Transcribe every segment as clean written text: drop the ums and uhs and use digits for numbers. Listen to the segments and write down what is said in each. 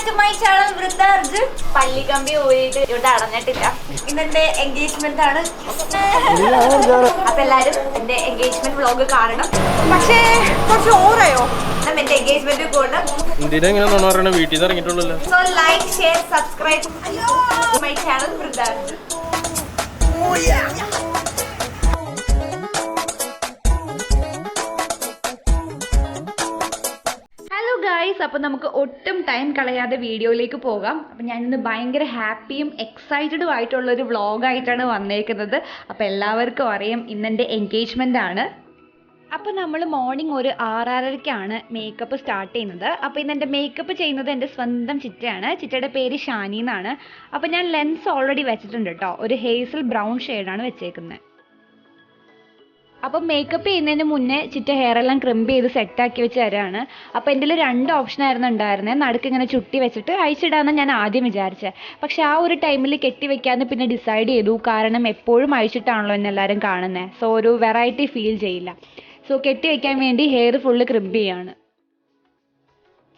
To my channel വൃദ്ധാർജ്. പള്ളിക്കമ്പി പോയിട്ട് ഇവിടെ അടഞ്ഞിട്ടില്ല. ഇന്നെന്റെ എൻഗേജ്മെന്റ് ആണ്. അപ്പൊ എല്ലാരും എന്റെ എൻഗേജ്മെന്റ് വ്ലോഗ് കാണണം. പക്ഷേ കുറച്ച് ഓവറായോ? എന്റെ എൻഗേജ്മെന്റ് പോകണം. So like share subscribe my channel വൃദ്ധാർജ്. അപ്പോൾ നമുക്ക് ഒട്ടും ടൈം കളയാതെ വീഡിയോയിലേക്ക് പോകാം. അപ്പം ഞാനിന്ന് ഭയങ്കര ഹാപ്പിയും എക്സൈറ്റഡും ആയിട്ടുള്ളൊരു വ്ളോഗായിട്ടാണ് വന്നേക്കുന്നത്. അപ്പോൾ എല്ലാവർക്കും അറിയാം ഇന്നെൻ്റെ എൻഗേജ്മെൻ്റ് ആണ്. അപ്പോൾ നമ്മൾ മോർണിംഗ് ഒരു 6:30ക്കാണ് മേക്കപ്പ് സ്റ്റാർട്ട് ചെയ്യുന്നത്. അപ്പോൾ ഇന്ന് എൻ്റെ മേക്കപ്പ് ചെയ്യുന്നത് എൻ്റെ സ്വന്തം ചിറ്റയാണ്. ചിറ്റയുടെ പേര് ഷാനി എന്നാണ്. അപ്പോൾ ഞാൻ ലെൻസ് ഓൾറെഡി വെച്ചിട്ടുണ്ട് കേട്ടോ. ഒരു ഹേസൽ ബ്രൗൺ ഷെയ്ഡാണ് വെച്ചേക്കുന്നത്. അപ്പം മേക്കപ്പ് ചെയ്യുന്നതിന് മുന്നേ ചിറ്റ ഹെയറെല്ലാം ക്രിമ്പ് ചെയ്ത് സെറ്റാക്കി വെച്ച് തരാണ്. അപ്പോൾ എൻ്റെ 2 ഓപ്ഷനായിരുന്നു ഉണ്ടായിരുന്നത്. നടുക്ക് ഇങ്ങനെ ചുട്ടി വെച്ചിട്ട് അഴിച്ചിടാമെന്ന് ഞാൻ ആദ്യം വിചാരിച്ചത്. പക്ഷേ ആ ഒരു ടൈമിൽ കെട്ടി വെക്കാമെന്ന് പിന്നെ ഡിസൈഡ് ചെയ്തു. കാരണം എപ്പോഴും അഴിച്ചിട്ടാണല്ലോ എന്നെ എല്ലാവരും കാണുന്നത്. സോ ഒരു വെറൈറ്റി ഫീൽ ചെയ്യില്ല. സോ കെട്ടി വെക്കാൻ വേണ്ടി ഹെയർ ഫുള്ള് ക്രിമ്പ് ചെയ്യാണ്.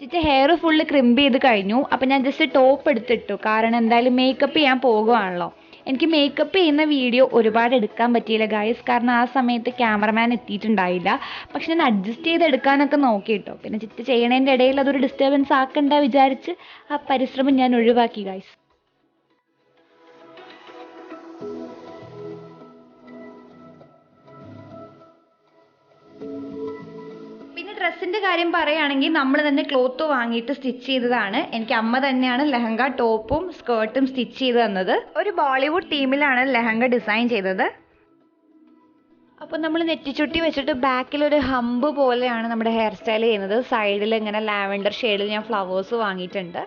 ചിറ്റ ഹെയർ ഫുള്ള് ക്രിമ്പ് ചെയ്ത് കഴിഞ്ഞു. അപ്പം ഞാൻ ജസ്റ്റ് ടോപ്പ് എടുത്തിട്ടു. കാരണം എന്തായാലും മേക്കപ്പ് ചെയ്യാൻ പോകുവാണല്ലോ. എനിക്ക് മേക്കപ്പ് ചെയ്യുന്ന വീഡിയോ ഒരുപാട് എടുക്കാൻ പറ്റിയില്ല ഗൈസ്. കാരണം ആ സമയത്ത് ക്യാമറമാൻ എത്തിയിട്ടുണ്ടായില്ല. പക്ഷെ ഞാൻ അഡ്ജസ്റ്റ് ചെയ്ത് എടുക്കാനൊക്കെ നോക്കിയിട്ടോ. പിന്നെ ചിറ്റ ചെയ്യണതിൻ്റെ ഇടയിൽ അതൊരു ഡിസ്റ്റർബൻസ് ആക്കണ്ട വിചാരിച്ച് ആ പരിശ്രമം ഞാൻ ഒഴിവാക്കി ഗൈസ്. ഡ്രസ്സിൻ്റെ കാര്യം പറയുകയാണെങ്കിൽ നമ്മൾ തന്നെ ക്ലോത്ത് വാങ്ങിയിട്ട് സ്റ്റിച്ച് ചെയ്തതാണ്. എനിക്ക് അമ്മ തന്നെയാണ് ലെഹങ്ക ടോപ്പും സ്കേർട്ടും സ്റ്റിച്ച് ചെയ്ത് തന്നത്. ഒരു ബോളിവുഡ് തീമിലാണ് ലെഹങ്ക ഡിസൈൻ ചെയ്തത്. അപ്പോൾ നമ്മൾ നെറ്റിച്ചുട്ടി വെച്ചിട്ട് ബാക്കിലൊരു ഹമ്പ് പോലെയാണ് നമ്മുടെ ഹെയർ സ്റ്റൈൽ ചെയ്യുന്നത്. സൈഡിൽ ഇങ്ങനെ ലാവൻഡർ ഷെയ്ഡിൽ ഞാൻ ഫ്ലവേഴ്സ് വാങ്ങിയിട്ടുണ്ട്.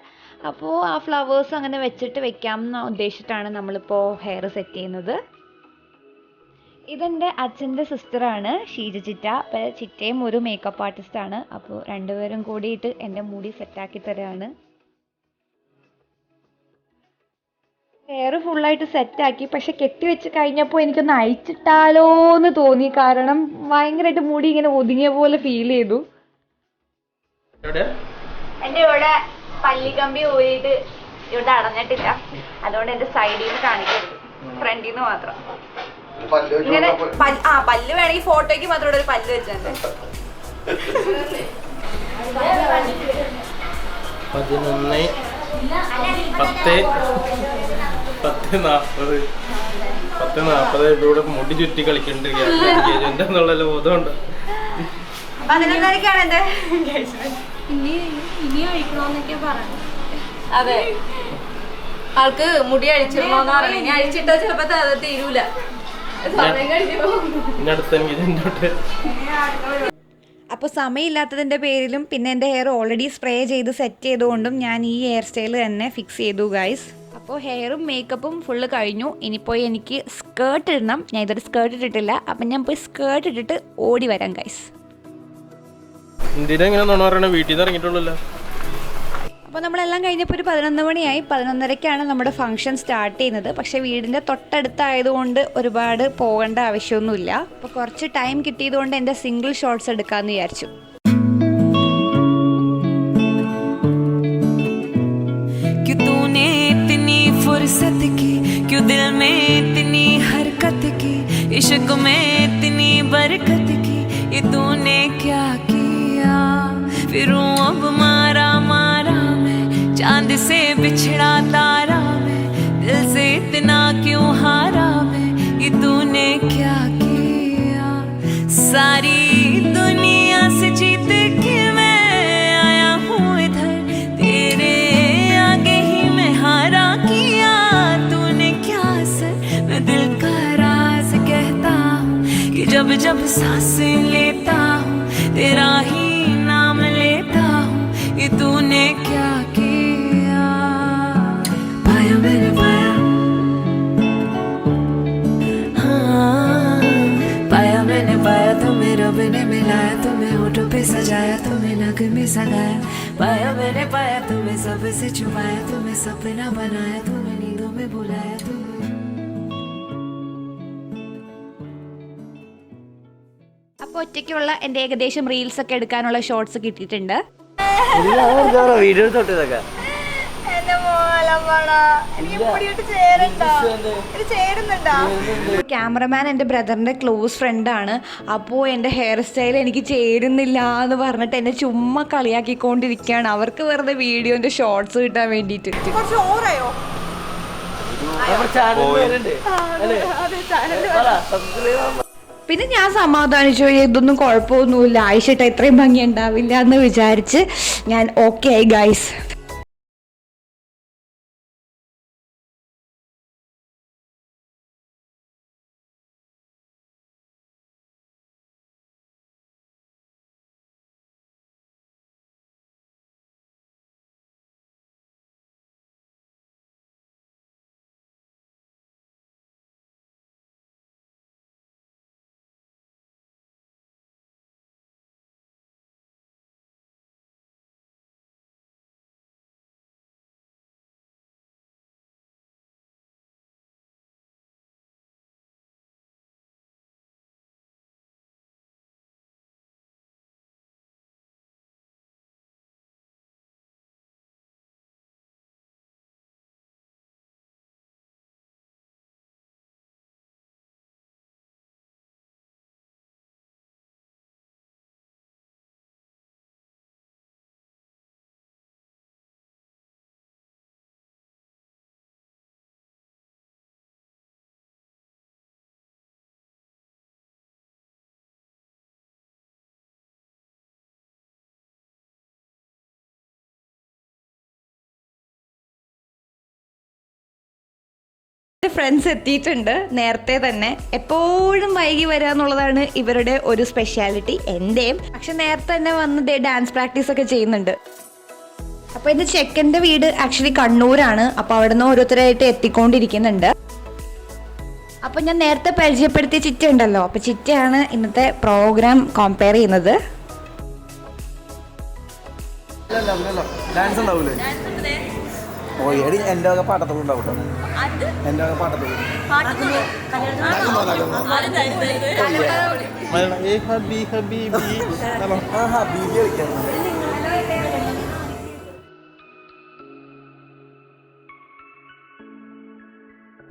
അപ്പോൾ ആ ഫ്ലവേഴ്സ് അങ്ങനെ വെക്കാം എന്ന് ഉദ്ദേശിച്ചിട്ടാണ് നമ്മളിപ്പോൾ ഹെയർ സെറ്റ് ചെയ്യുന്നത്. ഇതെൻ്റെ അച്ഛൻ്റെ സിസ്റ്ററാണ് ഷീജ ചിറ്റ. അപ്പോൾ ചിറ്റയും ഒരു മേക്കപ്പ് ആർട്ടിസ്റ്റാണ്. അപ്പോൾ രണ്ടുപേരും കൂടിയിട്ട് എൻ്റെ മുടി സെറ്റാക്കി തരാണ്. ഹെയർ ഫുള്ളായിട്ട് സെറ്റാക്കി. പക്ഷെ കെട്ടി വെച്ച് കഴിഞ്ഞപ്പോൾ എനിക്കൊന്ന് അഴിച്ചിട്ടാലോ എന്ന് തോന്നി. കാരണം ഭയങ്കരമായിട്ട് മുടി ഇങ്ങനെ ഒതുങ്ങിയ പോലെ ഫീൽ ചെയ്തു. എൻ്റെ ഇവിടെ പള്ളിക്കമ്പി പോയിട്ട് ഇവിടെ അടഞ്ഞിട്ടില്ല. അതുകൊണ്ട് എൻ്റെ സൈഡിൽ നിന്ന് കാണിക്കരുത്, ഫ്രണ്ടിൽ നിന്ന് മാത്രം. ഇങ്ങനെ പല്ല് വേണമെങ്കിൽ ഫോട്ടോയ്ക്ക് മാത്രം ഇവിടെ ഒരു പല്ല് വെച്ചിട്ടുണ്ട്. 11:10 മുടി ചുറ്റി കളിക്കണ്ടിരിക്കുക ബോധമുണ്ട്. 11:30ക്കാണ് എന്റെ ഇനി അഴിക്കണോന്നൊക്കെ പറഞ്ഞു. അതെ, ആൾക്ക് മുടി അഴിച്ചിടണോന്ന് പറഞ്ഞു. ഇനി അഴിച്ചിട്ടാ ചിലപ്പോ അത് തീരൂല. അപ്പോൾ സമയമില്ലാത്തതിൻ്റെ പേരിലും പിന്നെ എൻ്റെ ഹെയർ ഓൾറെഡി സ്പ്രേ ചെയ്ത് സെറ്റ് ചെയ്തുകൊണ്ടും ഞാൻ ഈ ഹെയർ സ്റ്റൈൽ തന്നെ ഫിക്സ് ചെയ്തു ഗൈസ്. അപ്പോൾ ഹെയറും മേക്കപ്പും ഫുള്ള് കഴിഞ്ഞു. ഇനിയിപ്പോൾ എനിക്ക് സ്കേർട്ട് ഇടണം. ഞാൻ ഇതൊരു സ്കേർട്ട് ഇട്ടിട്ടില്ല. അപ്പം ഞാൻ പോയി സ്കേർട്ട് ഇട്ടിട്ട് ഓടി വരാം ഗൈസ്. വീട്ടിൽ നിന്ന് ഇറങ്ങിയിട്ടുള്ളല്ലോ. അപ്പോൾ നമ്മളെല്ലാം കഴിഞ്ഞപ്പോൾ ഒരു 11 മണിയായി. 11:30ക്കാണ് നമ്മുടെ ഫംഗ്ഷൻ സ്റ്റാർട്ട് ചെയ്യുന്നത്. പക്ഷേ വീടിൻ്റെ തൊട്ടടുത്തായതുകൊണ്ട് ഒരുപാട് പോകേണ്ട ആവശ്യമൊന്നുമില്ല. അപ്പോൾ കുറച്ച് ടൈം കിട്ടിയതുകൊണ്ട് എൻ്റെ സിംഗിൾ ഷോട്ട്സ് എടുക്കാമെന്ന് വിചാരിച്ചു. चांद से बिछड़ा तारा मैं, दिल से इतना क्यों हारा मैं, ये तूने क्या किया। सारी दुनिया से जीत के मैं आया हूँ इधर, तेरे आगे ही मैं हारा किया। तूने क्या असर, मैं दिल का राज कहता हूँ कि जब जब सांसें लेता हूँ तेरा ही नाम लेता हूँ, ये तूने क्या किया। मैंने पाया, हाँ पाया मैंने पाया, तुम्हें रब ने मिलाया, तुम्हें होठों पे सजाया, तुम्हें नग में सगाया। पाया मैंने पाया, तुम्हें सबसे छुपाया, तुम्हें सपना बनाया, तुम्हें नींदों में बुलाया। അപ്പോൾ ഒറ്റയ്ക്കുള്ള എൻ്റെ ഏകദേശം റീൽസ് ഒക്കെ എടുക്കാനുള്ള ഷോർട്സ് കിട്ടിയിട്ടുണ്ട്. വീഡിയോ തൊട്ടതൊക്കെ ക്യാമറമാൻ എൻ്റെ ബ്രദറിൻ്റെ ക്ലോസ് ഫ്രണ്ടാണ്. അപ്പോൾ എൻ്റെ ഹെയർ സ്റ്റൈൽ എനിക്ക് ചേരുന്നില്ല എന്ന് പറഞ്ഞിട്ട് എന്നെ ചുമ്മാ കളിയാക്കിക്കൊണ്ടിരിക്കുകയാണ്. അവർക്ക് വെറുതെ വീഡിയോൻ്റെ ഷോർട്സ് കിട്ടാൻ വേണ്ടിയിട്ട്. പിന്നെ ഞാൻ സമാധാനിച്ചു, ഇതൊന്നും കുഴപ്പമൊന്നുമില്ല, ആയിഷട്ട ഇത്രയും ഭംഗി ഉണ്ടാവില്ല എന്ന് വിചാരിച്ച് ഞാൻ ഓക്കെ ആയി ഗൈസ്. ഫ്രണ്ട്സ് എത്തിയിട്ടുണ്ട് നേരത്തെ തന്നെ. എപ്പോഴും വൈകി വരിക എന്നുള്ളതാണ് ഇവരുടെ ഒരു സ്പെഷ്യാലിറ്റി, എൻ്റെയും. പക്ഷെ നേരത്തെ തന്നെ വന്ന് ഡാൻസ് പ്രാക്ടീസ് ഒക്കെ ചെയ്യുന്നുണ്ട്. അപ്പോൾ ഇത് ചെക്കൻ്റെ വീട് ആക്ച്വലി കണ്ണൂരാണ്. അപ്പോൾ അവിടെ നിന്ന് ഓരോരുത്തരായിട്ട് എത്തിക്കൊണ്ടിരിക്കുന്നുണ്ട്. അപ്പോൾ ഞാൻ നേരത്തെ പരിചയപ്പെടുത്തിയ ചിറ്റ ഉണ്ടല്ലോ, അപ്പോൾ ചിറ്റയാണ് ഇന്നത്തെ പ്രോഗ്രാം കമ്പയർ ചെയ്യുന്നത്. എന്റെ വക പാട്ടത്തോളം ഉണ്ടാവും. എന്റെ വക പാട്ടത്തോളം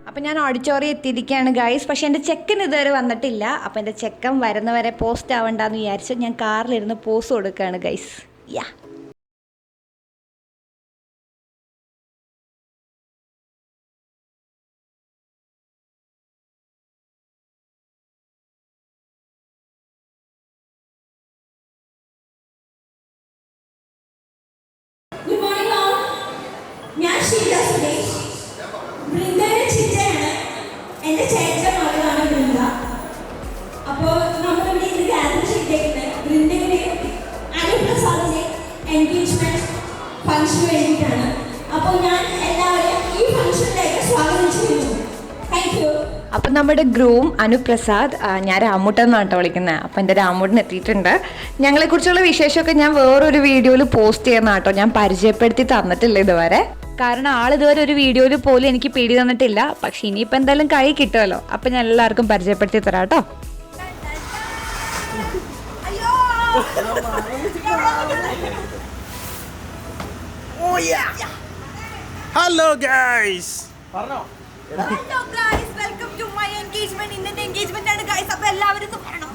അപ്പം ഞാൻ ഓഡിറ്റോറിയം എത്തിയിരിക്കുകയാണ് ഗൈസ്. പക്ഷെ എൻ്റെ ചെക്കൻ ഇതുവരെ വന്നിട്ടില്ല. അപ്പം എൻ്റെ ചെക്കൻ വരുന്നവരെ പോസ്റ്റ് ആവണ്ടെന്ന് വിചാരിച്ചു ഞാൻ കാറിലിരുന്ന് പോസ് കൊടുക്കുകയാണ് ഗൈസ്. യാ ഞാൻ ഷീല സുരേഷ്, വൃന്ദയുടെ ചിത്രയാണ്. എൻ്റെ ചേട്ടൻ്റെ മകളാണ് വൃന്ദ. അപ്പോൾ നമ്മളിവിടെ ഇന്ന് ഗ്യാദർ ചെയ്തേക്കുന്നത് വൃന്ദയുടെ അനുപ്രസാദിൻ്റെ എൻഗേജ്മെൻറ്റ് ഫംഗ്ഷൻ വേണ്ടിയിട്ടാണ്. അപ്പോൾ ഞാൻ എല്ലാവരെയും ഈ ഫംഗ്ഷനിലേക്ക് സ്വാഗതം ചെയ്യുന്നു. Thank you. അപ്പം നമ്മുടെ ഗ്രൂം അനുപ്രസാദ്, ഞാൻ രാമൂട്ടൻ എന്നാണ് കേട്ടോ വിളിക്കുന്നത്. അപ്പം എൻ്റെ രാമൂട്ടൻ എത്തിയിട്ടുണ്ട്. ഞങ്ങളെക്കുറിച്ചുള്ള വിശേഷമൊക്കെ ഞാൻ വേറൊരു വീഡിയോയിൽ പോസ്റ്റ് ചെയ്യുന്ന കേട്ടോ, ഞാൻ പരിചയപ്പെടുത്തി തന്നിട്ടില്ല ഇതുവരെ. കാരണം ആളിതുവരെ ഒരു വീഡിയോയിൽ പോലും എനിക്ക് പിടി തന്നിട്ടില്ല. പക്ഷെ ഇനിയിപ്പോൾ എന്തായാലും കൈ കിട്ടുമല്ലോ, അപ്പം ഞാൻ എല്ലാവർക്കും പരിചയപ്പെടുത്തി തരാം കേട്ടോ. Hello guys, hello guys, welcome to my engagement. ഇന്നത്തെ എൻഗേജ്മെന്റ് ആണ് ഗൈസ്. അപ്പോൾ എല്ലാവരും വരണം.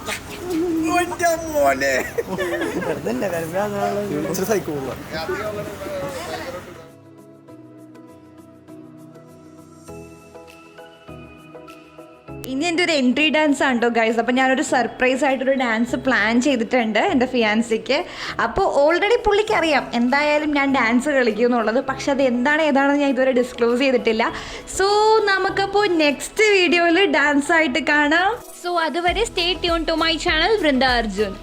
ഇനി എൻ്റെ ഒരു എൻട്രി ഡാൻസ് ആണ് കേട്ടോ ഗൈസ്. അപ്പോൾ ഞാനൊരു സർപ്രൈസ് ആയിട്ടൊരു ഡാൻസ് പ്ലാൻ ചെയ്തിട്ടുണ്ട് എൻ്റെ ഫിയാൻസിക്ക്. അപ്പോൾ ഓൾറെഡി പുള്ളിക്ക് അറിയാം എന്തായാലും ഞാൻ ഡാൻസ് കളിക്കും എന്നുള്ളത്. പക്ഷെ അത് ഏതാണെന്ന് ഞാൻ ഇതുവരെ ഡിസ്ക്ലോസ് ചെയ്തിട്ടില്ല. സോ നമുക്കപ്പോൾ നെക്സ്റ്റ് വീഡിയോയിൽ ഡാൻസ് ആയിട്ട് കാണാം. സോ അതുവരെ stay tune to my channel Vrinda Arjun.